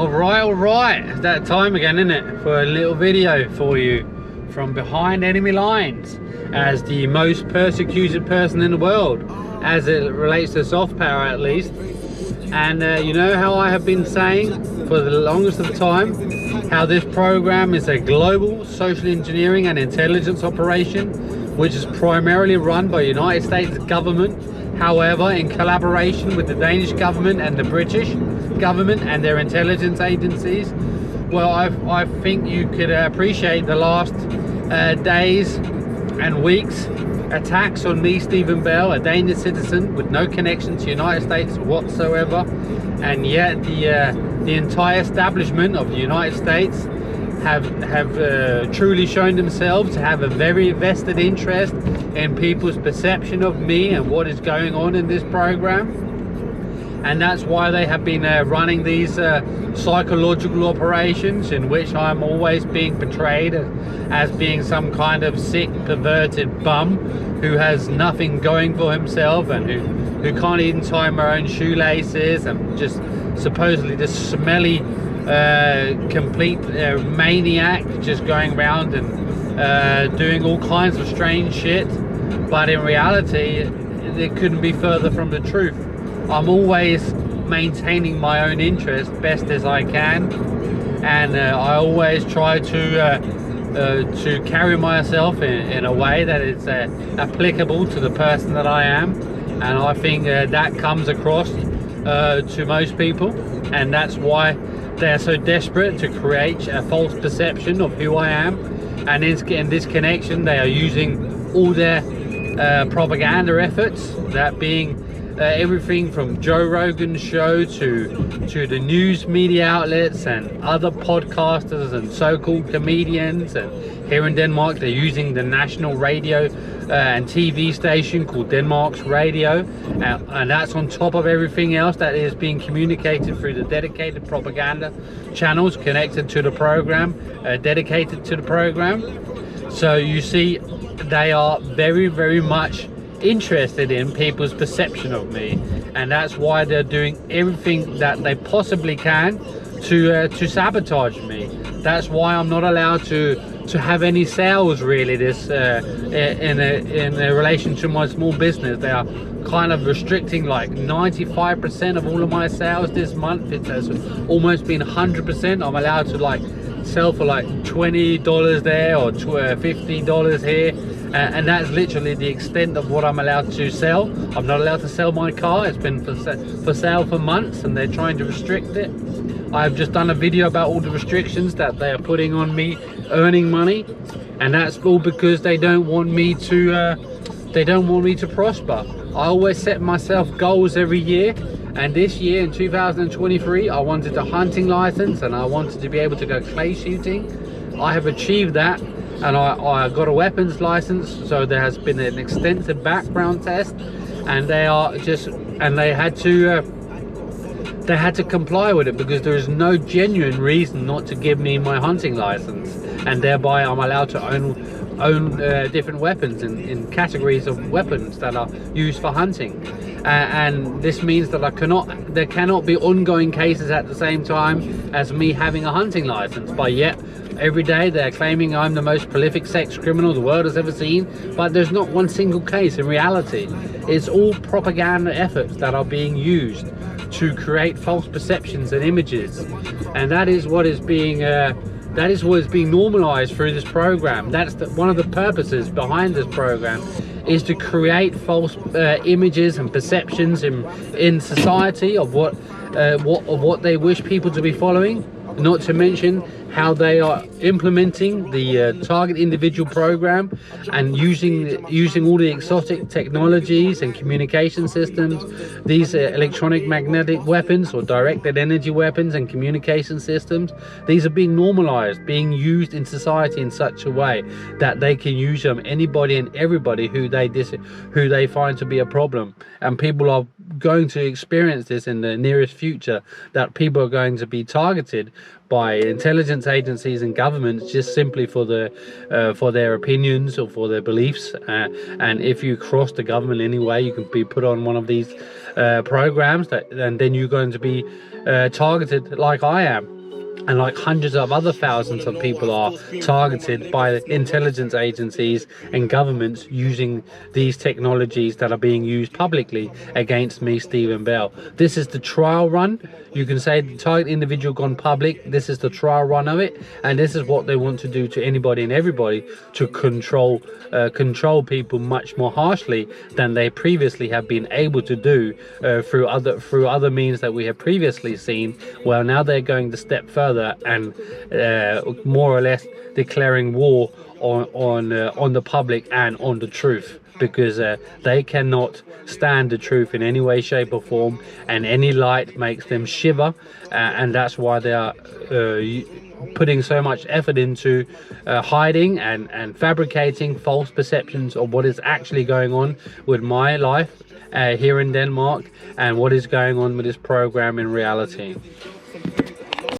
Alright, it's that time again, isn't it? For a little video for you from behind enemy lines as the most persecuted person in the world, as it relates to soft power at least. And you know how I have been saying for the longest of time how this program is a global social engineering and intelligence operation which is primarily run by the United States government, however in collaboration with the Danish government and the British government and their intelligence agencies. Well, I think you could appreciate the last days and weeks attacks on me, Stephen Bell, a Danish citizen with no connection to the United States whatsoever, and yet the entire establishment of the United States have truly shown themselves to have a very vested interest in people's perception of me and what is going on in this program. And that's why they have been running these psychological operations in which I'm always being portrayed as being some kind of sick, perverted bum who has nothing going for himself and who can't even tie my own shoelaces and just supposedly this smelly, complete maniac just going around and doing all kinds of strange shit. But in reality, it couldn't be further from the truth. I'm always maintaining my own interest best as I can, and I always try to carry myself in a way that is applicable to the person that I am, and I think that comes across to most people, and that's why they are so desperate to create a false perception of who I am. And in this connection, they are using all their propaganda efforts, that being everything from Joe Rogan's show to the news media outlets and other podcasters and so-called comedians. And here in Denmark, they're using the national radio and TV station called Denmark's Radio, and that's on top of everything else that is being communicated through the dedicated propaganda channels connected to the program, dedicated to the program. So you see, they are very, very much interested in people's perception of me, and that's why they're doing everything that they possibly can to sabotage me. That's why I'm not allowed to have any sales really this in relation to my small business. They are kind of restricting like 95% of all of my sales this month. It has almost been 100%. I'm allowed to like sell for like $20 there or $50 here, and that's literally the extent of what I'm allowed to sell. I'm not allowed to sell my car. It's been for sale for months, and they're trying to restrict it. I've just done a video about all the restrictions that they are putting on me earning money, and that's all because they don't want me to prosper. I always set myself goals every year, and this year in 2023 I wanted a hunting license and I wanted to be able to go clay shooting. I have achieved that, and I got a weapons license, so there has been an extensive background test, and they had to comply with it because there is no genuine reason not to give me my hunting license, and thereby I'm allowed to own different weapons in categories of weapons that are used for hunting, and this means that there cannot be ongoing cases at the same time as me having a hunting license. But yet every day they're claiming I'm the most prolific sex criminal the world has ever seen, but there's not one single case. In reality, it's all propaganda efforts that are being used to create false perceptions and images, and that is what is being normalized through this program. That's one of the purposes behind this program, is to create false images and perceptions in society of what they wish people to be following. Not to mention how they are implementing the target individual program and using all the exotic technologies and communication systems, these electronic magnetic weapons or directed energy weapons and communication systems. These are being normalized, being used in society in such a way that they can use them anybody and everybody who they find to be a problem, and people are going to experience this in the nearest future, that people are going to be targeted by intelligence agencies and governments just simply for their opinions or for their beliefs, and if you cross the government anyway, you can be put on one of these programs, and then you're going to be targeted like I am. And like hundreds of other thousands of people are targeted by intelligence agencies and governments using these technologies that are being used publicly against me, Stephen Bell. This is the trial run. You can say the target individual gone public. This is the trial run of it, and this is what they want to do to anybody and everybody to control people much more harshly than they previously have been able to do through other means that we have previously seen. Well, now they're going to step further and more or less declaring war on the public and on the truth, because they cannot stand the truth in any way, shape or form, and any light makes them shiver, and that's why they are putting so much effort into hiding and fabricating false perceptions of what is actually going on with my life here in Denmark and what is going on with this program in reality.